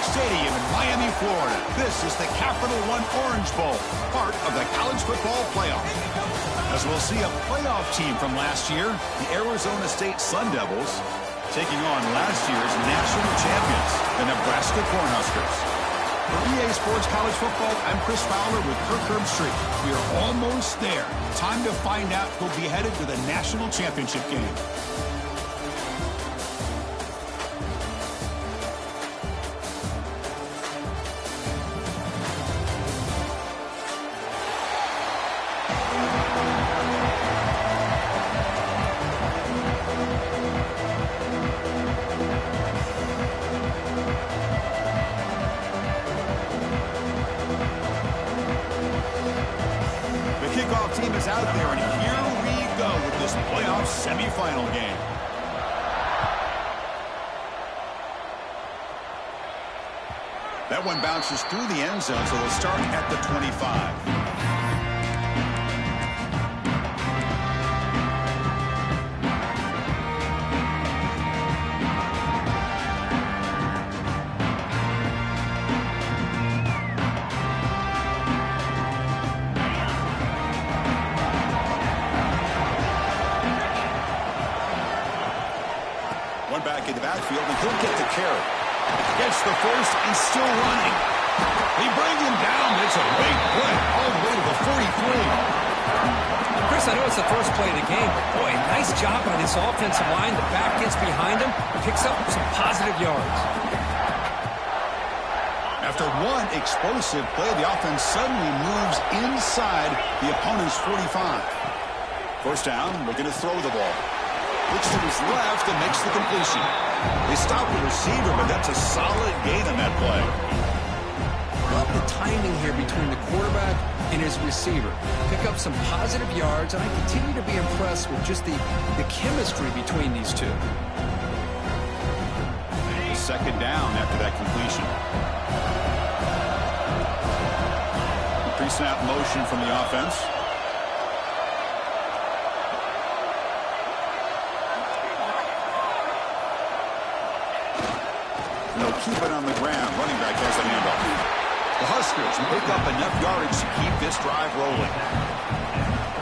Stadium in Miami, Florida. This is the Capital One Orange Bowl, part of the college football playoff. As we'll see a playoff team from last year, the Arizona State Sun Devils, taking on last year's national champions, the Nebraska Cornhuskers. For EA Sports College Football, I'm Chris Fowler with Kirk Herbstreit. We are almost there. Time to find out who'll be headed to the national championship game. Team is out there, and here we go with this playoff semifinal game. That one bounces through the end zone, so we'll start at the 25. Back in the backfield, and he'll get the carry. Gets the first and still running. He brings him down. It's a big play all the way to the 43. Chris, I know it's the first play of the game, but boy, nice job on this offensive line. The back gets behind him and picks up some positive yards. After one explosive play, the offense suddenly moves inside the opponent's 45. First down, looking to throw the ball. Looks to his left and makes the completion. They stop the receiver, but that's a solid gain on that play. Love the timing here between the quarterback and his receiver. Pick up some positive yards, and I continue to be impressed with just the chemistry between these two. Second down after that completion. Pre-snap motion from the offense. They'll keep it on the ground. Running back has a handoff. The Huskers pick up enough yardage to keep this drive rolling.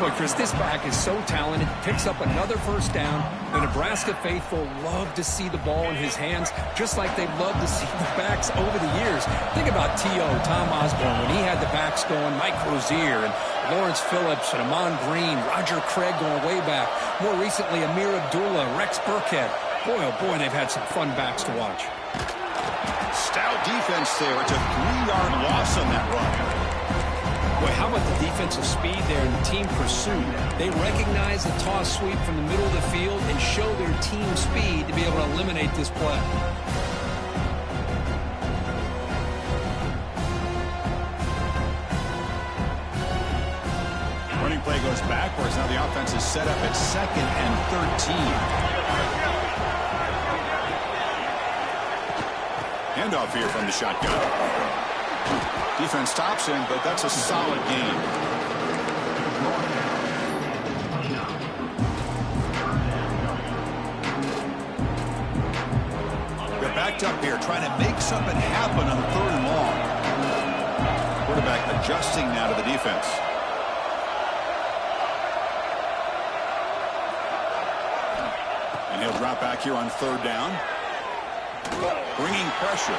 Boy, Chris, this back is so talented. Picks up another first down. The Nebraska faithful love to see the ball in his hands, just like they've loved to see the backs over the years. Think about T.O., Tom Osborne, when he had the backs going, Mike Rozier, and Lawrence Phillips, and Amon Green, Roger Craig going way back. More recently, Amir Abdullah, Rex Burkhead. Boy, oh boy, they've had some fun backs to watch. Stout defense there. It's a 3-yard loss on that run. Boy, how about the defensive speed there and the team pursuit? They recognize the toss sweep from the middle of the field and show their team speed to be able to eliminate this play. Running play goes backwards. Now the offense is set up at 2nd and 13. Handoff here from the shotgun. Defense stops him, but that's a solid gain. They're backed up here, trying to make something happen on 3rd and long. Quarterback adjusting now to the defense. And he'll drop back here on 3rd down. Bringing pressure.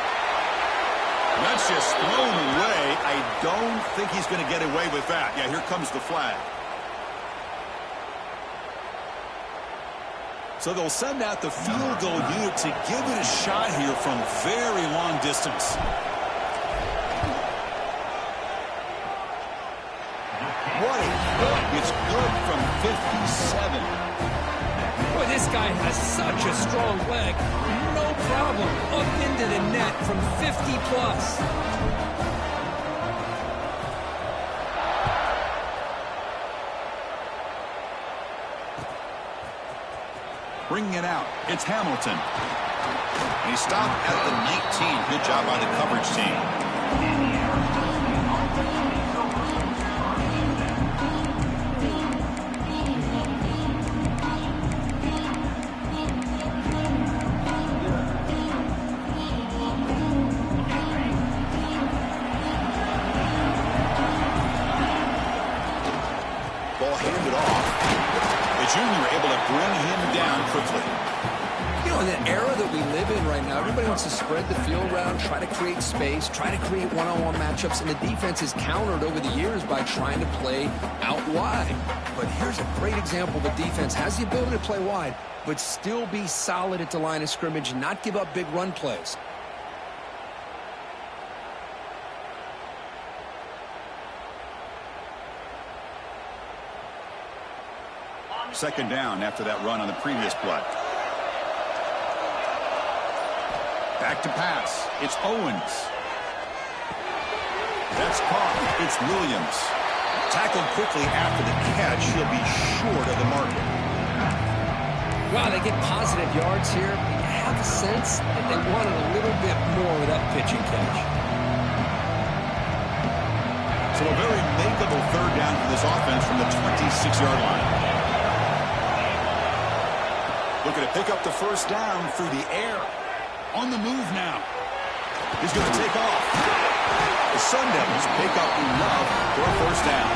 That's just thrown away. I don't think he's going to get away with that. Yeah, here comes the flag. So they'll send out the field goal unit to give it a shot here from very long distance. What a hook. It's good from 57. Boy, this guy has such a strong leg. No problem. Up into the net from 50-plus. Bringing it out. It's Hamilton. And he stopped at the 19. Good job by the coverage team. quickly. You know, in the era that we live in right now, everybody wants to spread the field around, try to create space, try to create one-on-one matchups, and the defense is countered over the years by trying to play out wide. But here's a great example. The defense has the ability to play wide, but still be solid at the line of scrimmage and not give up big run plays. Second down after that run on the previous play. Back to pass. It's Owens. That's caught. It's Williams. Tackled quickly after the catch. He'll be short of the marker. Wow, they get positive yards here. I have a sense that they wanted a little bit more with that pitch and catch. So a very makeable third down for this offense from the 26-yard line. Looking to pick up the first down through the air. On the move now. He's going to take off. The Sun Devils pick up enough for a first down.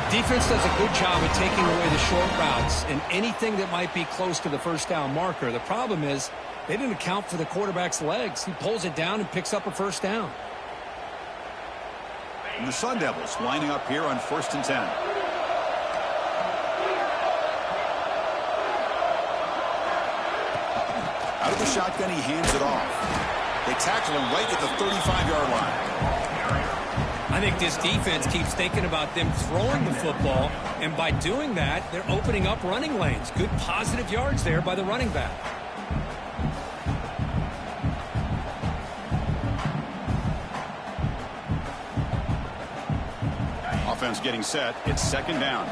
Defense does a good job of taking away the short routes and anything that might be close to the first down marker. The problem is they didn't account for the quarterback's legs. He pulls it down and picks up a first down. And the Sun Devils lining up here on 1st and 10. Out of the shotgun, he hands it off. They tackle him right at the 35-yard line. I think this defense keeps thinking about them throwing the football, and by doing that, they're opening up running lanes. Good positive yards there by the running back. Offense getting set. It's second down.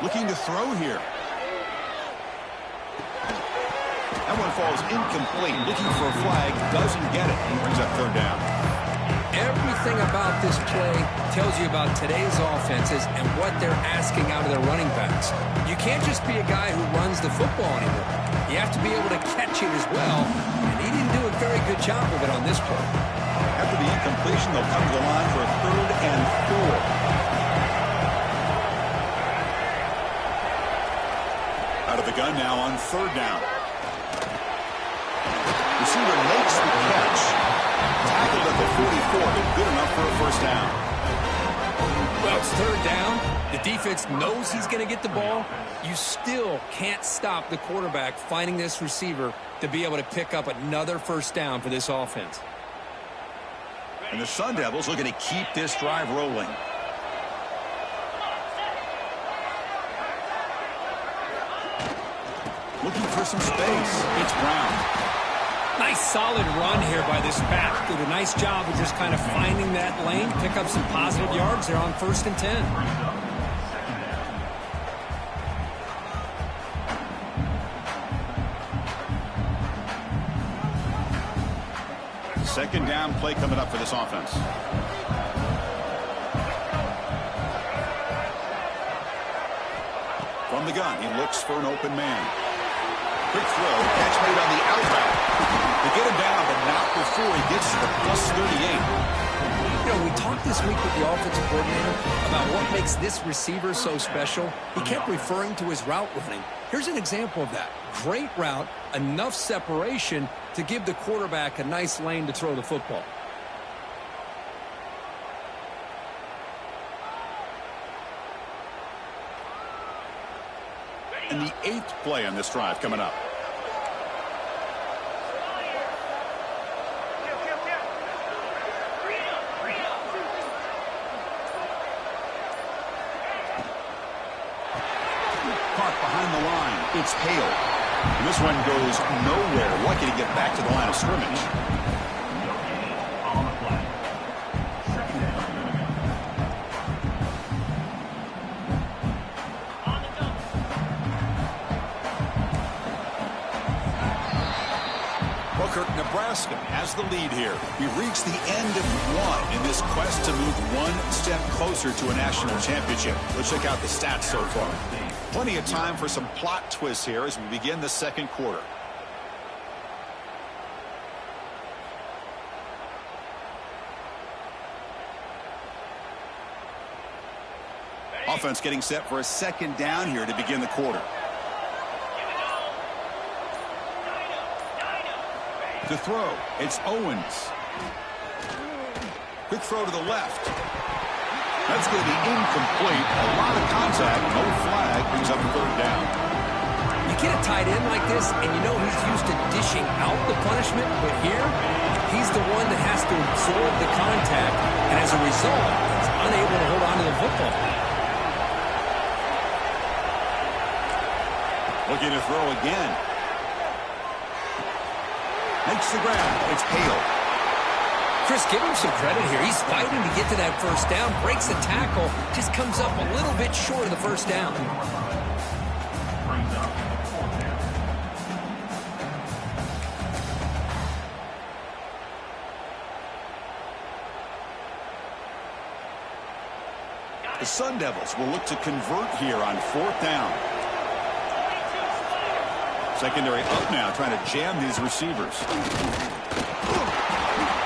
Looking to throw here. That one falls incomplete. Looking for a flag. Doesn't get it. And brings up third down. Everything about this play tells you about today's offenses and what they're asking out of their running backs. You can't just be a guy who runs the football anymore. You have to be able to catch it as well. And he didn't do a very good job of it on this play. After the incompletion, they'll come to the line for a 3rd and 4. Out of the gun now on 3rd down. Receiver makes the catch. Tackled at the 44, but good enough for a first down. Well, it's 3rd down. The defense knows he's going to get the ball. You still can't stop the quarterback finding this receiver to be able to pick up another first down for this offense. And the Sun Devils looking to keep this drive rolling. Looking for some space. It's Brown. Nice solid run here by this back. Did a nice job of just kind of finding that lane, pick up some positive yards there on 1st and 10. Second down play coming up for this offense. From the gun, he looks for an open man. Quick throw, catch made on the outroute. They get him down, but not before he gets to the +38. You know, we talked this week with the offensive coordinator about what makes this receiver so special. He kept referring to his route running. Here's an example of that. Great route, enough separation to give the quarterback a nice lane to throw the football. And the 8th play on this drive coming up. Caught behind the line. It's Hale. And this one goes nowhere. Lucky to get back to the line of scrimmage. Nebraska has the lead here. We reach the end of one in this quest to move one step closer to a national championship. Let's check out the stats so far. Plenty of time for some plot twists here as we begin the second quarter. Offense getting set for a second down here to begin the quarter. To throw, it's Owens. Quick throw to the left. That's going to be incomplete. A lot of contact, no flag, brings up a third down. You get a tight end like this, and you know he's used to dishing out the punishment, but here, he's the one that has to absorb the contact, and as a result, he's unable to hold on to the football. Looking to throw again. Makes the grab. It's Hale. Chris, give him some credit here. He's fighting to get to that first down, breaks the tackle, just comes up a little bit short of the first down. The Sun Devils will look to convert here on fourth down. Secondary up now, trying to jam these receivers.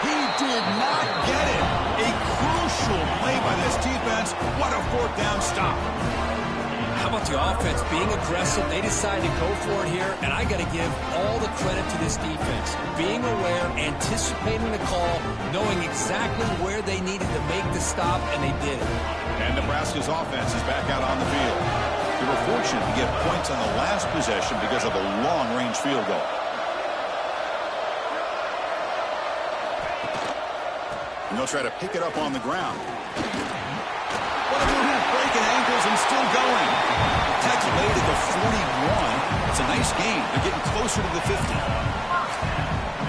He did not get it. A crucial play by this defense. What a fourth down stop. How about the offense being aggressive? They decide to go for it here, and I got to give all the credit to this defense. Being aware, anticipating the call, knowing exactly where they needed to make the stop, and they did it. And Nebraska's offense is back out on the field. They were fortunate to get points on the last possession because of a long-range field goal. And they'll try to pick it up on the ground. What a move, breaking ankles and still going. Tackle made at the 41. It's a nice gain. They're getting closer to the 50.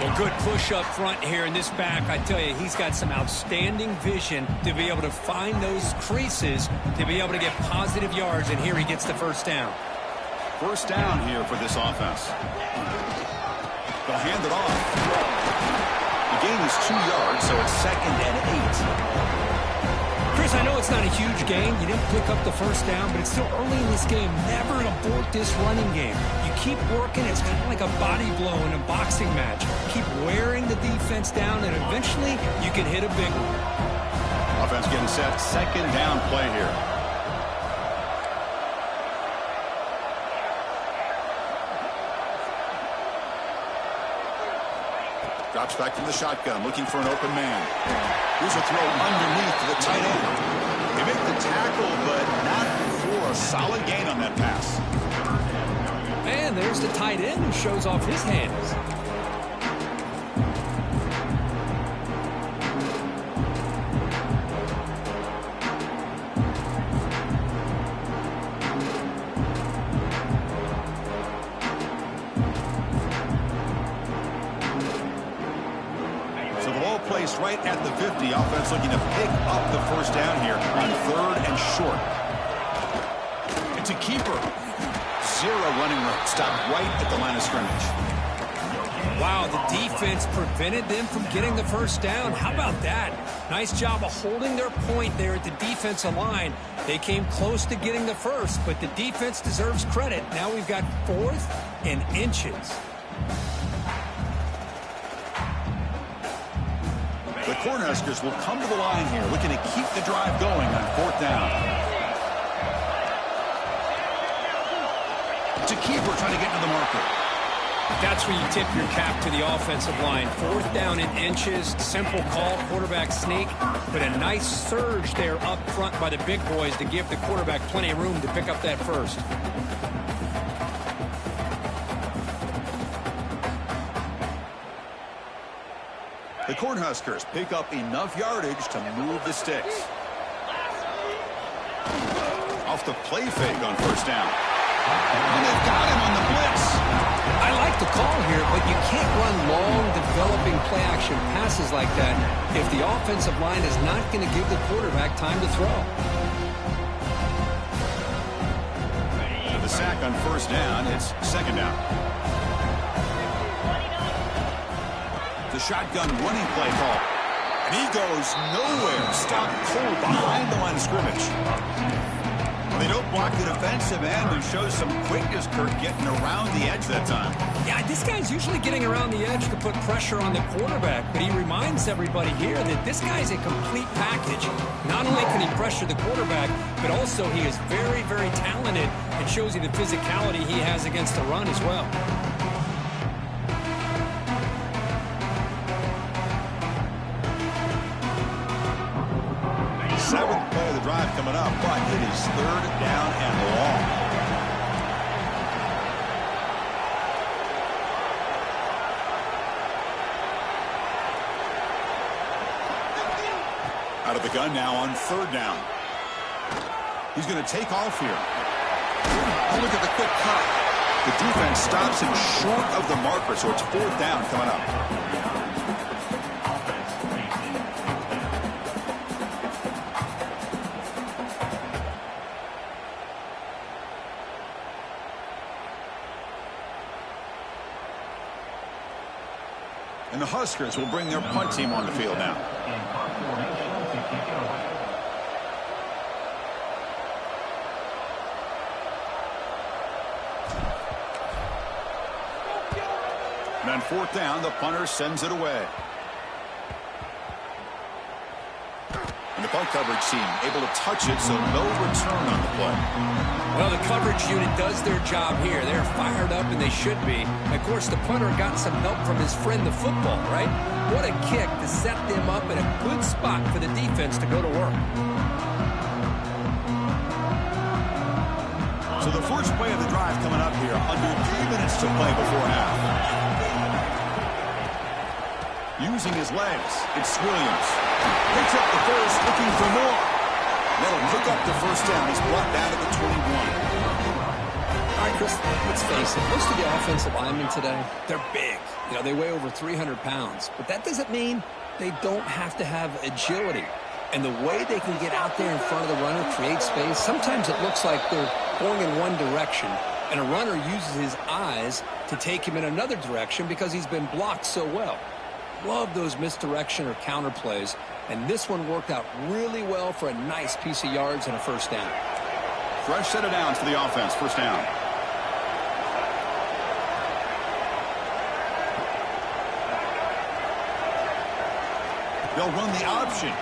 Well, good push up front here in this back. I tell you, he's got some outstanding vision to be able to find those creases, to be able to get positive yards, and here he gets the first down. First down here for this offense. They'll hand it off. The gain is 2 yards, so it's 2nd and 8. Chris, I know it's not a huge game. You didn't pick up the first down, but it's still early in this game. Never abort this running game. You keep working. It's kind of like a body blow in a boxing match. Keep wearing the defense down, and eventually you can hit a big one. Offense getting set. Second down play here. Drops back to the shotgun, looking for an open man. Here's a throw underneath to the tight end. They make the tackle, but not for a solid gain on that pass. And there's the tight end who shows off his hands. Placed right at the 50. Offense looking to pick up the first down here on 3rd and short. It's a keeper. 0 running room. Stop right at the line of scrimmage. Wow, the defense prevented them from getting the first down. How about that? Nice job of holding their point there at the defensive line. They came close to getting the first, but the defense deserves credit. Now we've got 4th and inches. The Cornhuskers will come to the line here, looking to keep the drive going on 4th down. To keeper trying to get to the marker. That's where you tip your cap to the offensive line. 4th down in inches, simple call, quarterback sneak, but a nice surge there up front by the big boys to give the quarterback plenty of room to pick up that first. The Cornhuskers pick up enough yardage to move the sticks. Off the play fake on first down. And they've got him on the blitz. I like the call here, but you can't run long, developing play-action passes like that if the offensive line is not going to give the quarterback time to throw. The sack on first down. It's 2nd down. The shotgun running play call. And he goes nowhere. Stopped cold behind the line of scrimmage. They don't block the defensive end and show some quickness, Kurt, getting around the edge that time. Yeah, this guy's usually getting around the edge to put pressure on the quarterback, but he reminds everybody here that this guy's a complete package. Not only can he pressure the quarterback, but also he is very, very talented and shows you the physicality he has against the run as well. Seventh play of the drive coming up, but it is third down and long. Out of the gun now on third down. He's going to take off here. Oh, look at the quick cut. The defense stops him short of the marker, so it's fourth down coming up. And the Huskers will bring their punt team on the field now. And on fourth down, the punter sends it away. And the punt coverage team able to touch it, so no return on the play. Well, the coverage unit does their job here. They're fired up, and they should be. Of course, the punter got some help from his friend, the football, right? What a kick to set them up in a good spot for the defense to go to work. So the first play of the drive coming up here, under 3 minutes to play before half. Using his legs, it's Williams. Picks up the first, looking for more. That'll pick up the first down. He's brought down to the 21. All right, Chris, let's face it. Most of the offensive linemen today, they're big. You know, they weigh over 300 pounds. But that doesn't mean they don't have to have agility. And the way they can get out there in front of the runner, create space, sometimes it looks like they're going in one direction, and a runner uses his eyes to take him in another direction because he's been blocked so well. Love those misdirection or counter plays, and this one worked out really well for a nice piece of yards and a first down. Fresh set of downs for the offense, first down. They'll run the option.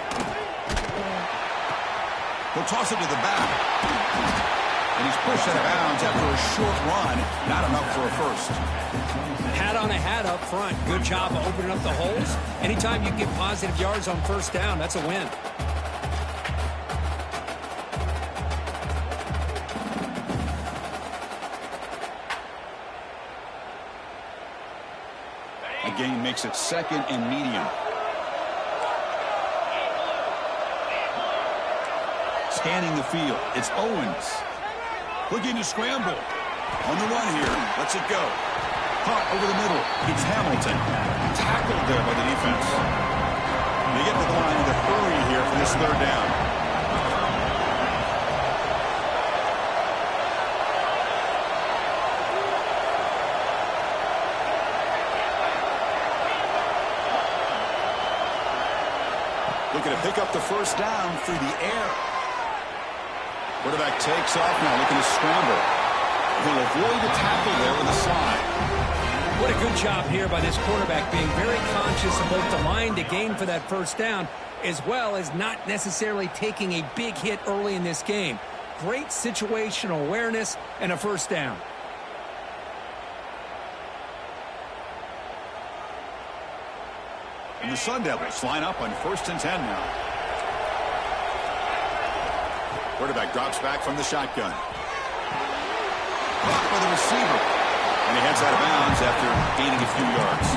He'll toss it to the back. And he's pushed out of bounds after a short run. Not enough for a first. Hat on a hat up front. Good job of opening up the holes. Anytime you get positive yards on first down, that's a win. A gain makes it second and medium. Scanning the field, it's Owens. Looking to scramble. On the run here, lets it go. Caught over the middle, it's Hamilton. Tackled there by the defense. They get to the line with a hurry here for this third down. Looking to pick up the first down through the air. Quarterback takes off now, looking to scramble. He'll avoid the tackle there with a slide. What a good job here by this quarterback, being very conscious of both the line to gain for that first down, as well as not necessarily taking a big hit early in this game. Great situational awareness and a first down. And the Sun Devils line up on 1st and 10 now. Quarterback drops back from the shotgun. Caught by the receiver. And he heads out of bounds after gaining a few yards.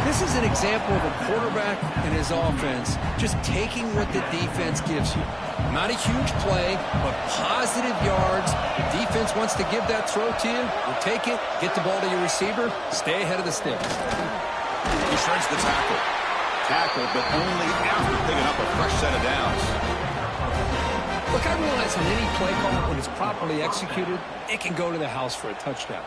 This is an example of a quarterback and his offense just taking what the defense gives you. Not a huge play, but positive yards. The defense wants to give that throw to you. You take it, get the ball to your receiver, stay ahead of the sticks. He shreds the tackle. Tackled, but only after picking up a fresh set of downs. Look, I realize in any play call, when it's properly executed, it can go to the house for a touchdown.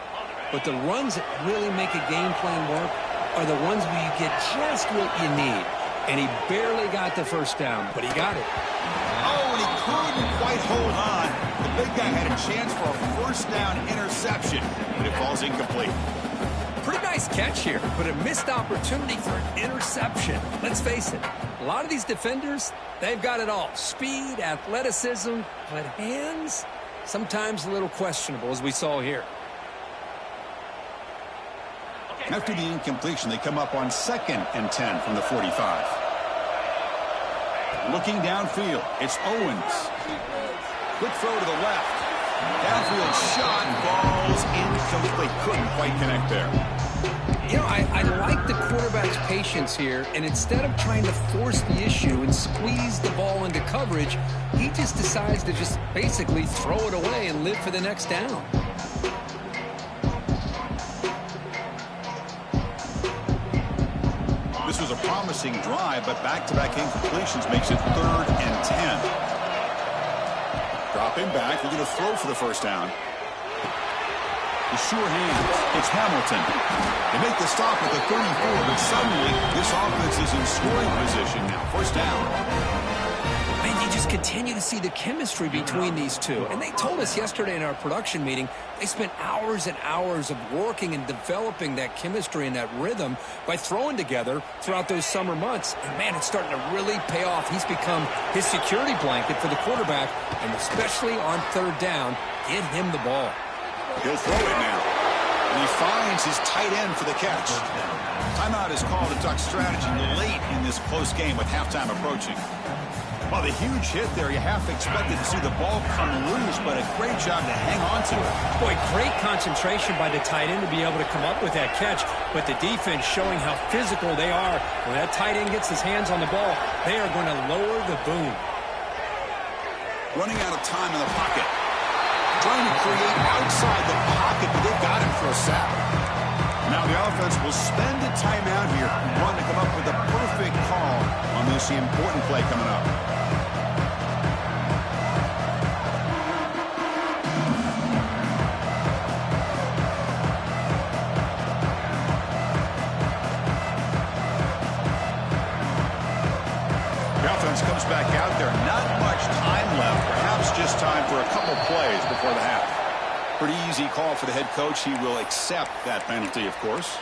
But the runs that really make a game plan work are the ones where you get just what you need. And he barely got the first down, but he got it. Oh, and he couldn't quite hold on. The Big guy had a chance for a first down interception, but it falls incomplete. Pretty nice catch here, but a missed opportunity for an interception. Let's face it, a lot of these defenders, they've got it all. Speed, athleticism, but hands, sometimes a little questionable, as we saw here. After the incompletion, they come up on 2nd and 10 from the 45. Looking downfield, it's Owens. Quick throw to the left. Downfield shot, falls incomplete. Couldn't quite connect there. You know, I like the quarterback's patience here, and instead of trying to force the issue and squeeze the ball into coverage, he just decides to just basically throw it away and live for the next down. This was a promising drive, but back-to-back incompletions makes it 3rd and 10. Dropping back, looking to throw for the first down. The sure hands. It's Hamilton. They make the stop at the 34, but suddenly this offense is in scoring position now. First down. And you just continue to see the chemistry between these two. And they told us yesterday in our production meeting, they spent hours and hours of working and developing that chemistry and that rhythm by throwing together throughout those summer months. And, man, it's starting to really pay off. He's become his security blanket for the quarterback, and especially on 3rd down, get him the ball. He'll throw it now. And he finds his tight end for the catch. Timeout is called a duck strategy late in this close game with halftime approaching. Well, the huge hit there, you half expected to see the ball come loose, but a great job to hang on to it. Boy, great concentration by the tight end to be able to come up with that catch, but the defense showing how physical they are. When that tight end gets his hands on the ball, they are going to lower the boom. Running out of time in the pocket. Trying to create outside the pocket, but they've got him for a sack. Now the offense will spend a timeout here, wanting to come up with a perfect call on this important play coming up. The offense comes back out there. Not much time left. Perhaps just time for a couple plays before the half. Pretty easy call for the head coach. He will accept that penalty, of course.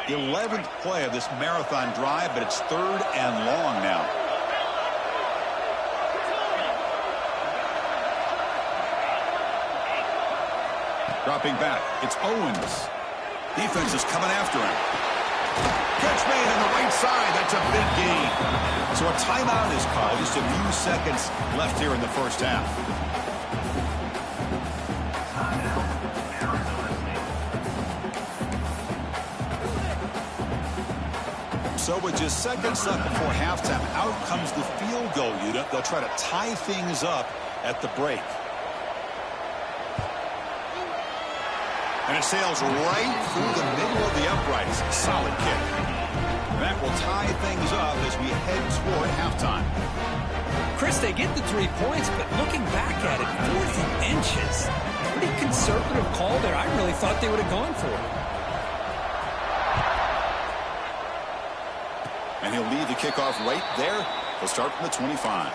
The 11th play of this marathon drive, but it's 3rd and long now. Dropping back, it's Owens. Defense is coming after him. Catch made on the right side. That's a big gain. So a timeout is called. Just a few seconds left here in the first half. So with just seconds left before halftime, out comes the field goal unit. They'll try to tie things up at the break. And it sails right through the middle of the uprights. Solid kick. That will tie things up as we head toward halftime. Chris, they get the 3 points, but looking back at it, 4 inches. Pretty conservative call there. I really thought they would have gone for it. And he'll lead the kickoff right there. He'll start from the 25.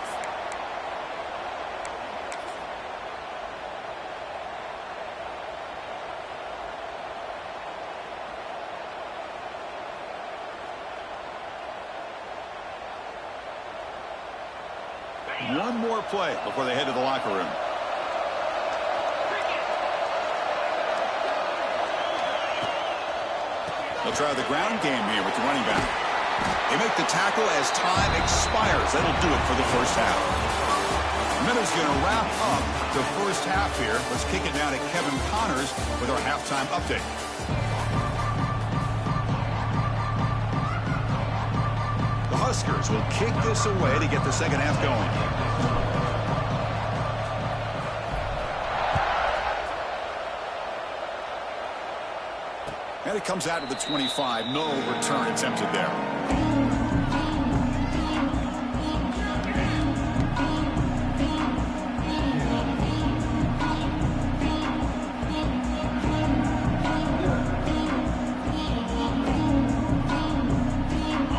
One more play before they head to the locker room. They'll try the ground game here with the running back. They make the tackle as time expires. That'll do it for the first half. Minutes going to wrap up the first half here. Let's kick it down to Kevin Connors with our halftime update. The Huskers will kick this away to get the second half going. And it comes out of the 25. No return attempted there.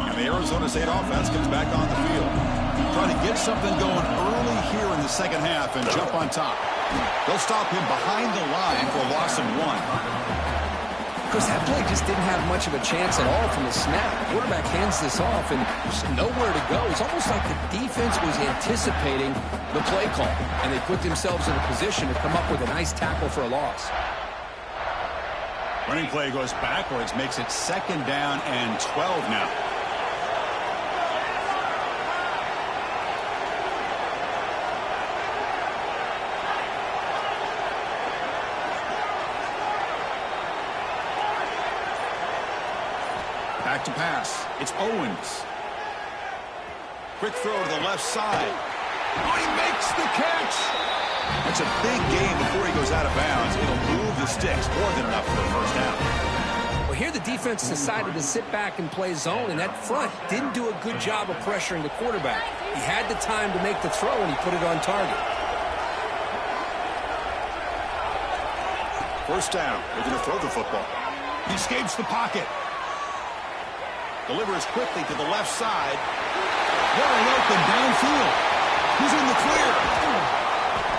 And the Arizona State offense comes back on the field. want to get something going early here in the second half and jump on top. They'll stop him behind the line for a loss of 1. Because that play just didn't have much of a chance at all from the snap. The quarterback hands this off, and there's nowhere to go. It's almost like the defense was anticipating the play call, and they put themselves in a position to come up with a nice tackle for a loss. Running play goes backwards, makes it 2nd down and 12 now. Back to pass. It's Owens. Quick throw to the left side. Oh, he makes the catch. That's a big gain before he goes out of bounds. It'll move the sticks. More than enough for the first down. Well, here the defense decided to sit back and play zone, and that front didn't do a good job of pressuring the quarterback. He had the time to make the throw, and he put it on target. First down. They're going to throw the football. He escapes the pocket. Delivers quickly to the left side. Wide open downfield. He's in the clear.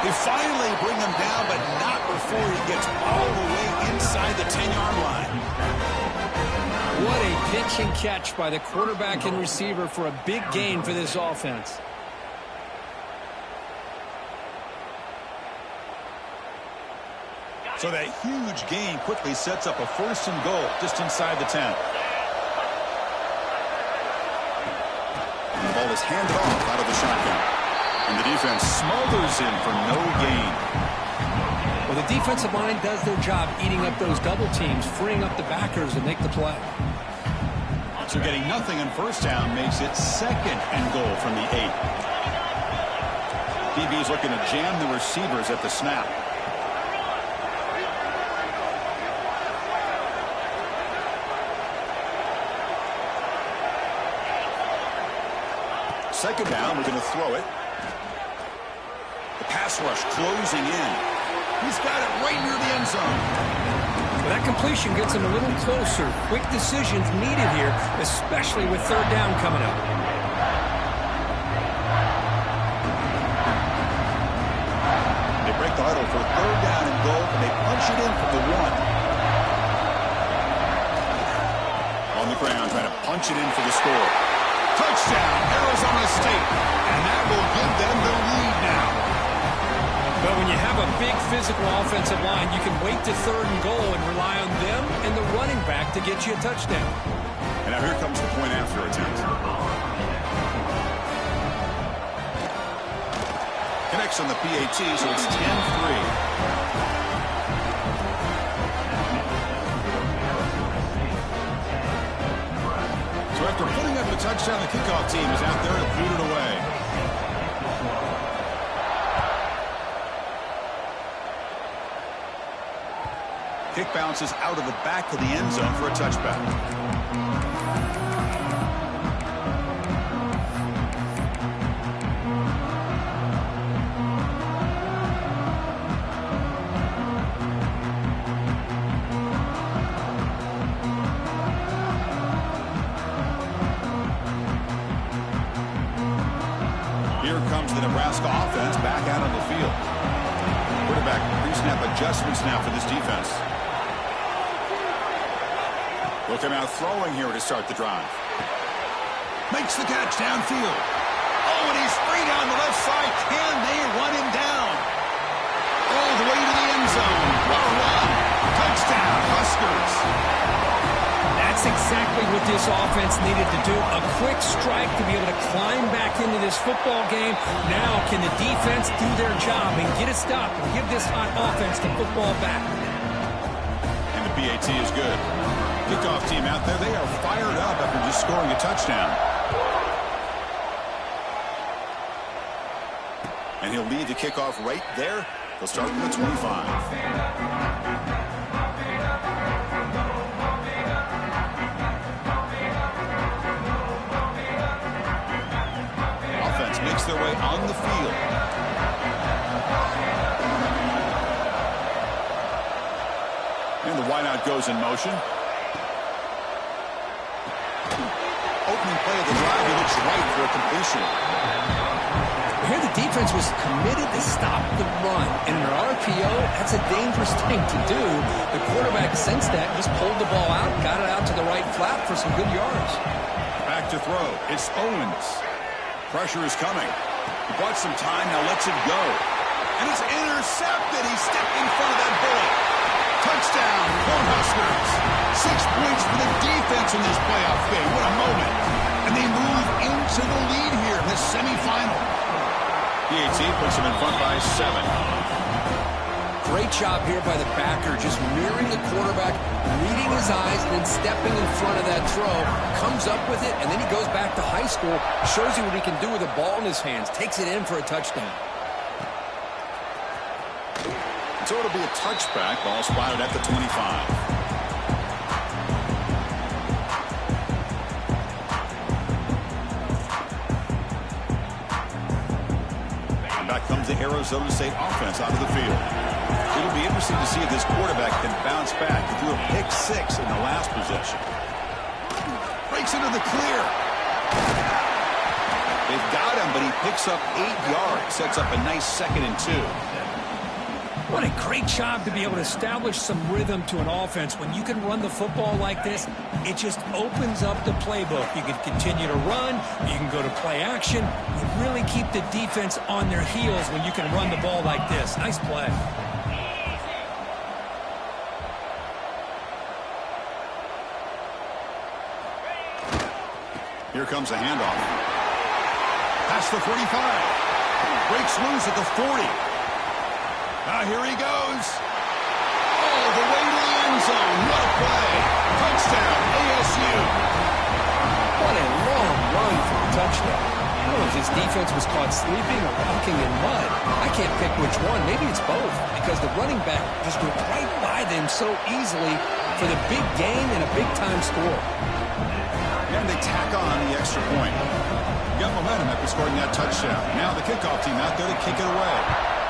They finally bring him down, but not before he gets all the way inside the 10-yard line. What a pitch and catch by the quarterback and receiver for a big gain for this offense. So that huge gain quickly sets up a 1st and goal just inside the 10. The ball is handed off out of the shotgun. And the defense smothers him for no gain. Well, the defensive line does their job eating up those double teams, freeing up the backers to make the play. So getting nothing on first down makes it 2nd and goal from the 8. DB's looking to jam the receivers at the snap. Second down, we're going to throw it. The pass rush closing in. He's got it right near the end zone. Well, that completion gets him a little closer. Quick decisions needed here, especially with 3rd down coming up. They break the huddle for 3rd down and goal, and they punch it in from the 1. On the ground, trying to punch it in for the score. Touchdown, Arizona State. And that will give them the lead now. But when you have a big physical offensive line, you can wait to 3rd and goal and rely on them and the running back to get you a touchdown. And now here comes the point after attempt. Connects on the PAT, so it's 10-3. So after putting up the touchdown, the kickoff team is out there to boot it away. Kick bounces out of the back of the end zone for a touchback. Here comes the Nebraska offense back out on the field. Quarterback pre-snap adjustments now for this defense. They'll come out throwing here to start the drive. Makes the catch downfield. Oh, and he's free down the left side. Can they run him down? All the way to the end zone. What a run. Touchdown, Huskers. That's exactly what this offense needed to do. A quick strike to be able to climb back into this football game. Now can the defense do their job and get a stop and give this hot offense the football back? And the PAT is good. Kickoff team out there, they are fired up after just scoring a touchdown. And he'll lead the kickoff right there. They'll start from the 25. Offense makes their way on the field. And the wideout goes in motion. Opening play of the drive, he looks right for a completion. Here the defense was committed to stop the run. And in an RPO, that's a dangerous thing to do. The quarterback sensed that, just pulled the ball out, got it out to the right flat for some good yards. Back to throw. It's Owens. Pressure is coming. He bought some time, now lets it go. And it's intercepted. He stepped in front of that bullet. Touchdown, Cornhuskers. 6 points for the defense in this playoff game. What a moment. And they move into the lead here in this semifinal. PAT puts them in front by 7. Great job here by the backer, just mirroring the quarterback, reading his eyes, and then stepping in front of that throw. Comes up with it, and then he goes back to high school, shows you what he can do with a ball in his hands, takes it in for a touchdown. So it'll be a touchback. Ball spotted at the 25. Back comes the Arizona State offense out of the field. It'll be interesting to see if this quarterback can bounce back. He threw a pick 6 in the last possession. Breaks into the clear. They've got him, but he picks up 8 yards. Sets up a nice 2nd and 2. What a great job to be able to establish some rhythm to an offense. When you can run the football like this, it just opens up the playbook. You can continue to run. You can go to play action. You really keep the defense on their heels when you can run the ball like this. Nice play. Here comes a handoff. Past the 45. Breaks loose at the 40. Now here he goes. All the way to the end zone. What a play. Touchdown, ASU. What a long run for a touchdown. I don't know if his defense was caught sleeping or walking in mud. I can't pick which one. Maybe it's both, because the running back just went right by them so easily for the big gain and a big-time score. And they tack on the extra point. Got momentum after scoring that touchdown. Now the kickoff team out there to kick it away.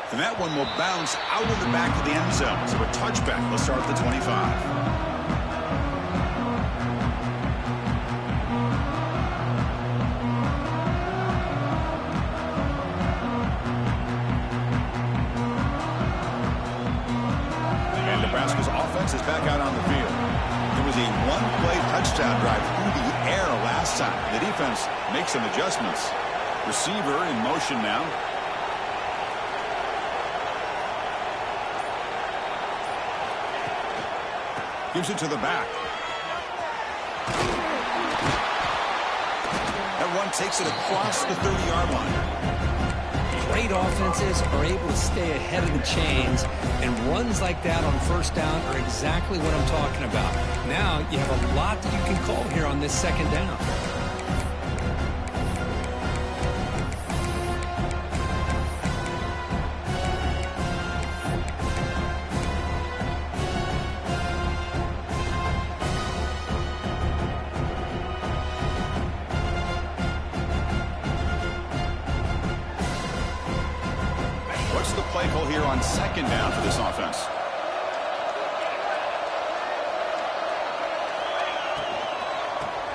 And that one will bounce out of the back of the end zone. So a touchback will start at the 25. And Nebraska's offense is back out on the field. It was a one-play touchdown drive through the air last time. The defense makes some adjustments. Receiver in motion now. Gives it to the back. That one takes it across the 30-yard line. Great offenses are able to stay ahead of the chains, and runs like that on first down are exactly what I'm talking about. Now you have a lot that you can call here on this second down. What's the play call here on second down for this offense?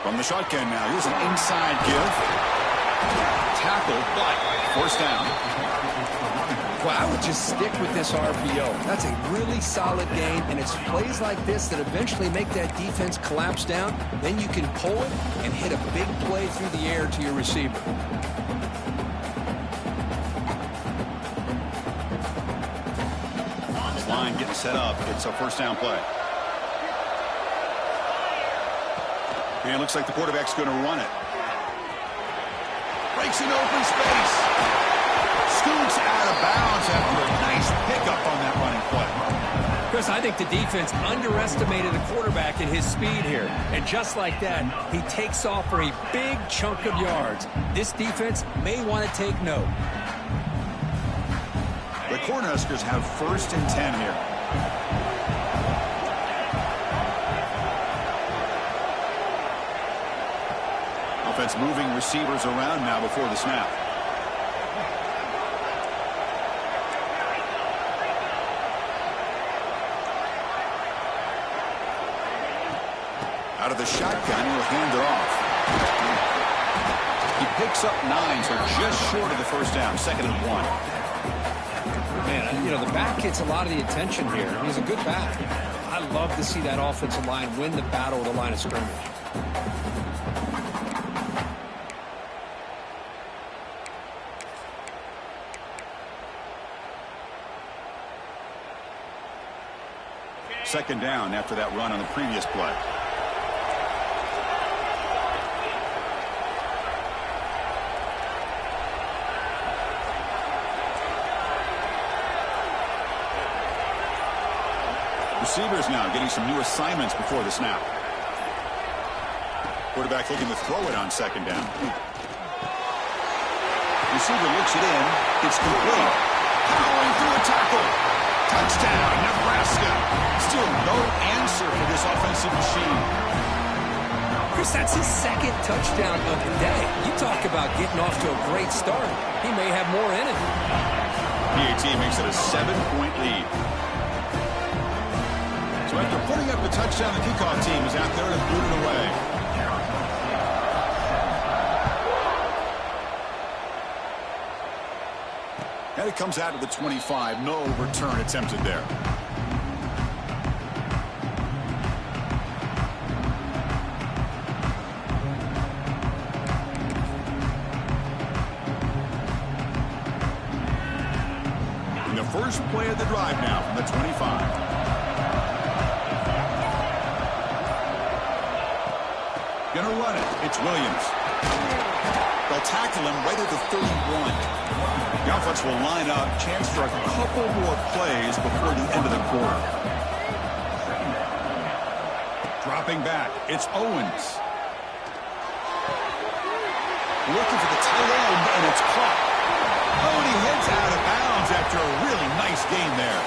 From the shotgun now, here's an inside give. Tackled, but forced down. Well, I would just stick with this RPO. That's a really solid game, and it's plays like this that eventually make that defense collapse down. Then you can pull it and hit a big play through the air to your receiver. Line getting set up. It's a first down play. And it looks like the quarterback's going to run it. Breaks into open space. Scoots out of bounds after a nice pickup on that running play. Chris, I think the defense underestimated the quarterback in his speed here. And just like that, he takes off for a big chunk of yards. This defense may want to take note. The Cornhuskers have 1st and 10 here. Offense moving receivers around now before the snap. Out of the shotgun, he'll hand it off. He picks up 9, so just short of the first down, 2nd and 1. Man, you know, the back gets a lot of the attention here. He's a good back. I love to see that offensive line win the battle at the line of scrimmage. Second down after that run on the previous play. Receivers now getting some new assignments before the snap. Quarterback looking to throw it on second down. Receiver looks it in. It's complete. Powering through a tackle. Touchdown, Nebraska. Still no answer for this offensive machine. Chris, that's his 2nd touchdown of the day. You talk about getting off to a great start. He may have more in it. PAT makes it a 7-point lead. So after putting up the touchdown, the kickoff team is out there to boot it away. And it comes out to the 25. No return attempted there. And the first play of the drive now from the 25. Gonna run it. It's Williams. They'll tackle him right at the 31. The offense will line up. Chance for a couple more plays before the end of the quarter. Dropping back. It's Owens. Looking for the tight end, and it's caught. Oh, and he heads out of bounds after a really nice game there.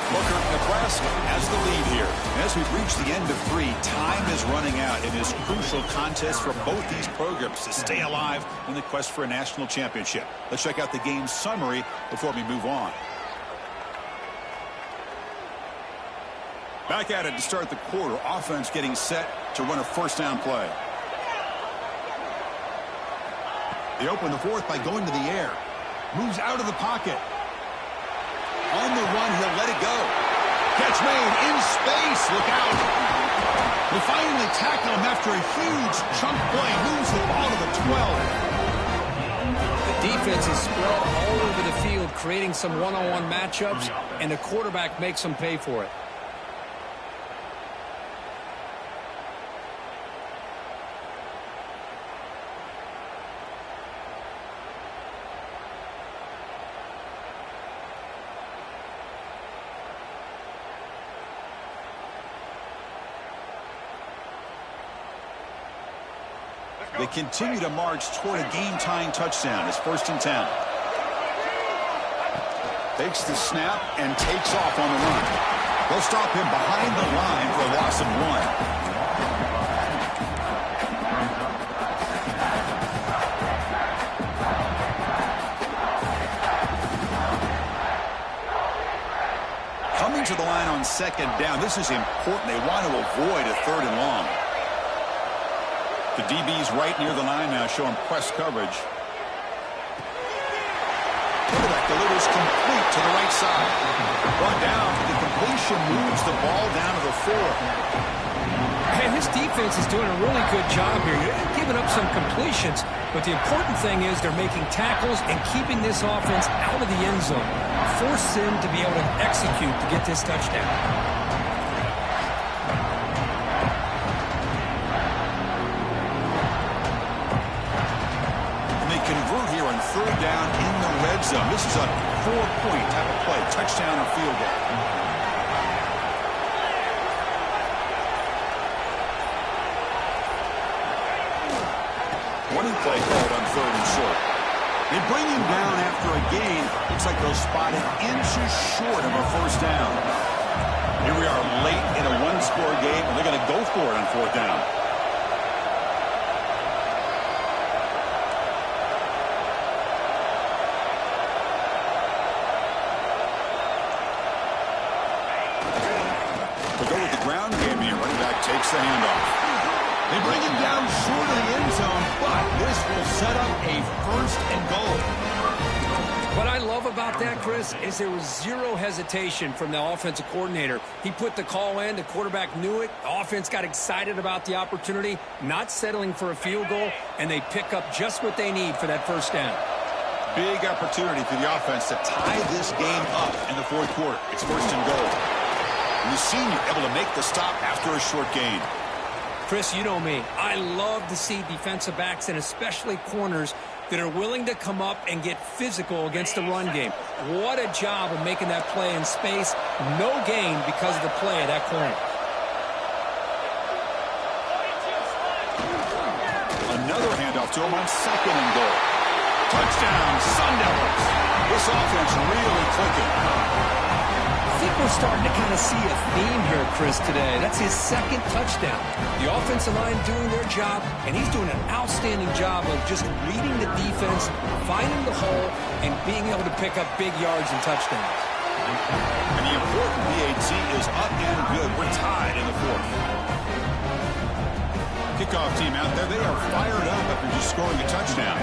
Booker, Nebraska has the lead here. As we've reached the end of 3, time is running out in this crucial contest for both these programs to stay alive in the quest for a national championship. Let's check out the game summary before we move on. Back at it to start the quarter. Offense getting set to run a first down play. They open the 4th by going to the air. Moves out of the pocket. On the run, he'll let it go. Catch made in space. Look out. They finally tackle him after a huge chunk play. Moves the ball to the 12. The defense is spread all over the field, creating some one-on-one matchups, and the quarterback makes them pay for it. They continue to march toward a game-tying touchdown. It's 1st and 10. Takes the snap and takes off on the run. They'll stop him behind the line for a loss of 1. Coming to the line on 2nd down. This is important. They want to avoid a 3rd and long. The DB's right near the line now, showing press coverage. Quarterback delivers complete to the right side. Brought down, the completion moves the ball down to the 4. And his defense is doing a really good job here. They're giving up some completions, but the important thing is they're making tackles and keeping this offense out of the end zone. Force them to be able to execute to get this touchdown. Convert here on 3rd down in the red zone. This is a 4-point type of play. Touchdown or field goal. Running play called on 3rd and short. They bring him down after a gain. Looks like they'll spot it inches short of a first down. Here we are late in a 1-score game, and they're going to go for it on 4th down. To go with the ground game here, running back takes the handoff. They bring him down short of the end zone, but this will set up a 1st and goal. What I love about that, Chris, is there was zero hesitation from the offensive coordinator. He put the call in. The quarterback knew it. The offense got excited about the opportunity, not settling for a field goal, and they pick up just what they need for that 1st down. Big opportunity for the offense to tie this game up in the 4th quarter. It's 1st and goal. And the senior able to make the stop after a short gain. Chris, you know me. I love to see defensive backs and especially corners that are willing to come up and get physical against the run game. What a job of making that play in space. No gain because of the play of that corner. Another handoff to him on 2nd and goal. Touchdown, Sun Devils. This offense really clicking. I think we're starting to kind of see a theme here, Chris, today. That's his 2nd touchdown. The offensive line doing their job, and he's doing an outstanding job of just reading the defense, finding the hole, and being able to pick up big yards and touchdowns. And the important PAT is up and good. We're tied in the 4th. Kickoff team out there, they are fired up after just scoring a touchdown.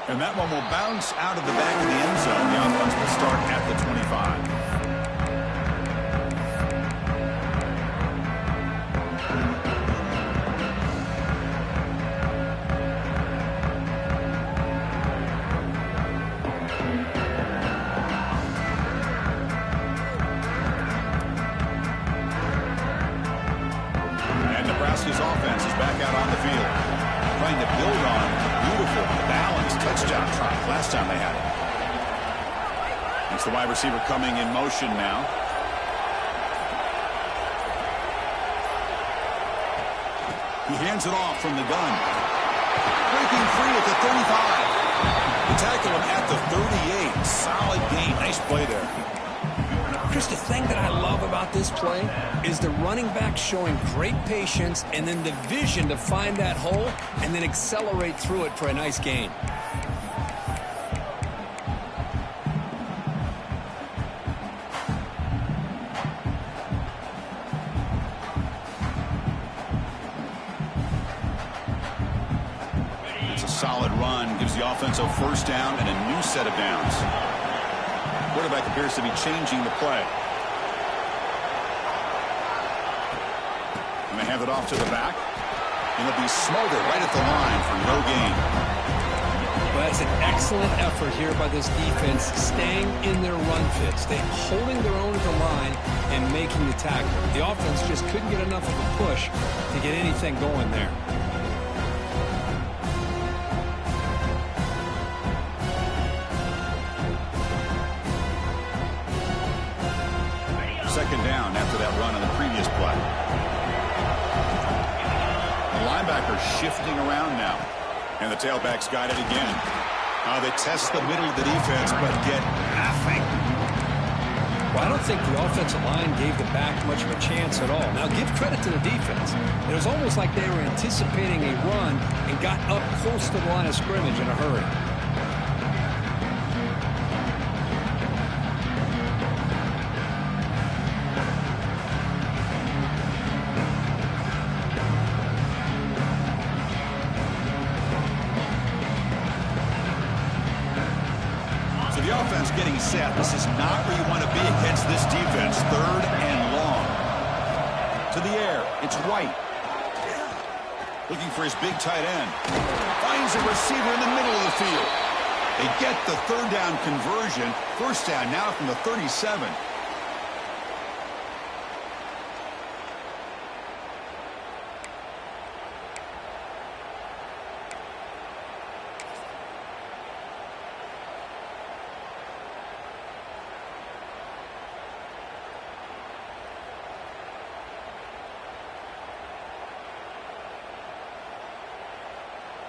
And that one will bounce out of the back of the end zone. The offense will start at the 25. And Nebraska's offense is back out on the field, trying to build on a beautiful, balanced touchdown try last time they had it. It's the wide receiver coming in motion now. He hands it off from the gun. Breaking free at the 35. They tackle him at the 38. Solid gain. Nice play there. Chris, the thing that I love about this play is the running back showing great patience and then the vision to find that hole and then accelerate through it for a nice gain. It's a solid run. Gives the offense a 1st down and a new set of downs. Quarterback appears to be changing the play. And they hand it off to the back. And it'll be smothered right at the line for no gain. Well, that's an excellent effort here by this defense, staying in their run fits. They're holding their own at the line and making the tackle. The offense just couldn't get enough of a push to get anything going there. 2nd down after that run on the previous play. The linebacker shifting around now. And the tailback's got it again. They test the middle of the defense, but get nothing. Well, I don't think the offensive line gave the back much of a chance at all. Now, give credit to the defense. It was almost like they were anticipating a run and got up close to the line of scrimmage in a hurry. The offense getting set. This is not where you want to be against this defense. 3rd and long. To the air. It's White. Looking for his big tight end. Finds a receiver in the middle of the field. They get the 3rd down conversion. 1st down now from the 37.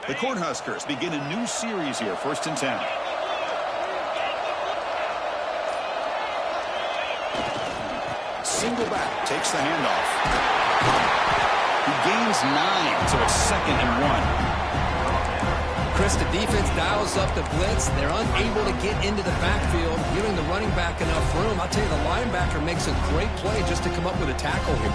The Cornhuskers begin a new series here, 1st and 10. Single back, takes the handoff. He gains 9, so it's 2nd and 1. Chris, the defense dials up the blitz. They're unable to get into the backfield, giving the running back enough room. I'll tell you, the linebacker makes a great play just to come up with a tackle here.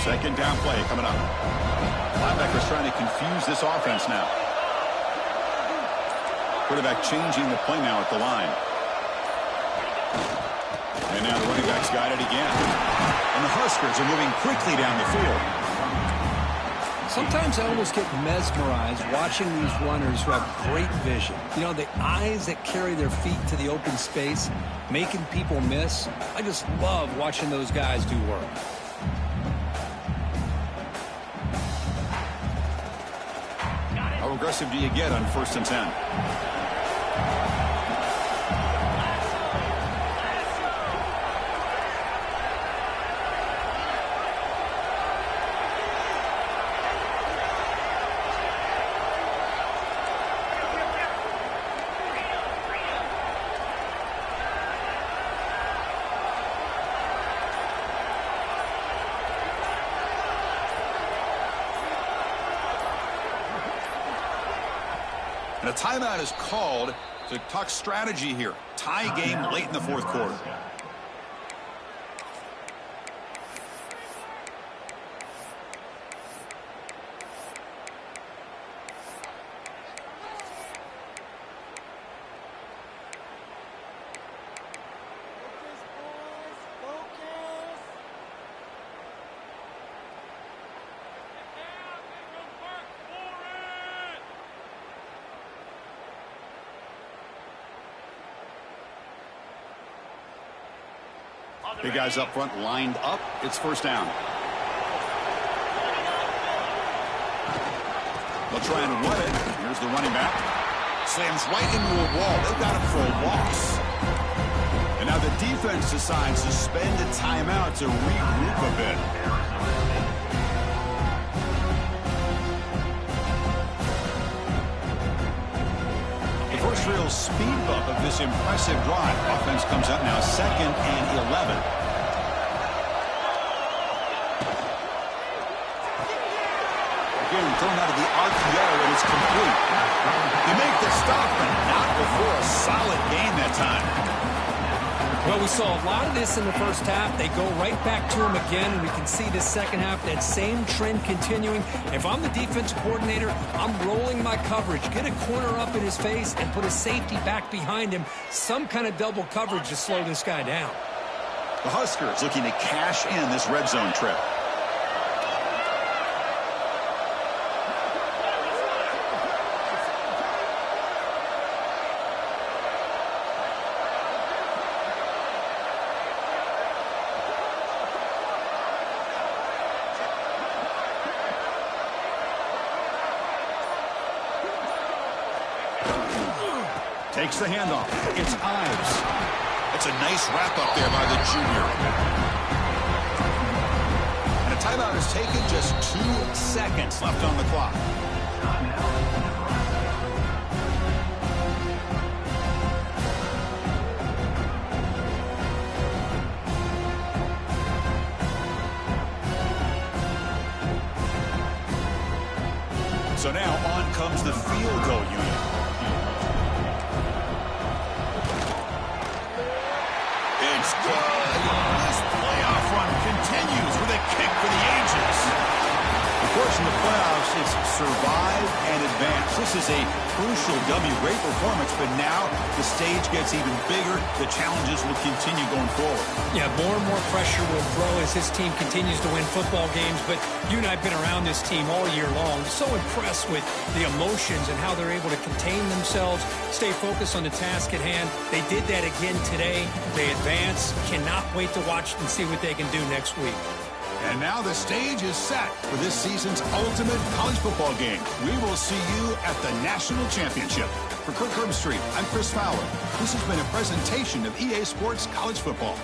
Second down play coming up. Linebacker's trying to confuse this offense now. Quarterback changing the play now at the line. And now the running back's got it again. And the Huskers are moving quickly down the field. Sometimes I almost get mesmerized watching these runners who have great vision. You know, the eyes that carry their feet to the open space, making people miss. I just love watching those guys do work. How aggressive do you get on 1st and 10? And a timeout is called to talk strategy here. Tie game late in the 4th quarter. Big guys up front lined up. It's 1st down. They'll try and run it. Here's the running back. Slams right into a wall. They've got him for a loss. And now the defense decides to spend a timeout to regroup a bit. The first real speed bump of this impressive drive. Offense comes up now 2nd and 11. Again, thrown out of the RPO, and it's complete. They make the stop, but not before a solid gain that time. Well, we saw a lot of this in the first half. They go right back to him again, and we can see the second half, that same trend continuing. If I'm the defensive coordinator, I'm rolling my coverage. Get a corner up in his face and put a safety back behind him. Some kind of double coverage to slow this guy down. The Huskers looking to cash in this red zone trip. Takes the handoff. It's Ives. It's a nice wrap-up there by the junior. And a timeout is taken. Just 2 seconds left on the clock. So now on comes the field goal unit. It's good. This playoff run continues with a kick for the ages. Of course, in the playoffs, it's survive and advance. This is a crucial W. Great performance, but now the stage gets even bigger. The challenges will continue going forward. Yeah, more and more pressure will grow as his team continues to win football games. But you and I have been around this team all year long. So impressed with the emotions and how they're able to contain themselves, stay focused on the task at hand. They did that again today. They advance. Cannot wait to watch and see what they can do next week. And now the stage is set for this season's ultimate college football game. We will see you at the National Championship. For Kirk Herbstreit, I'm Chris Fowler. This has been a presentation of EA Sports College Football.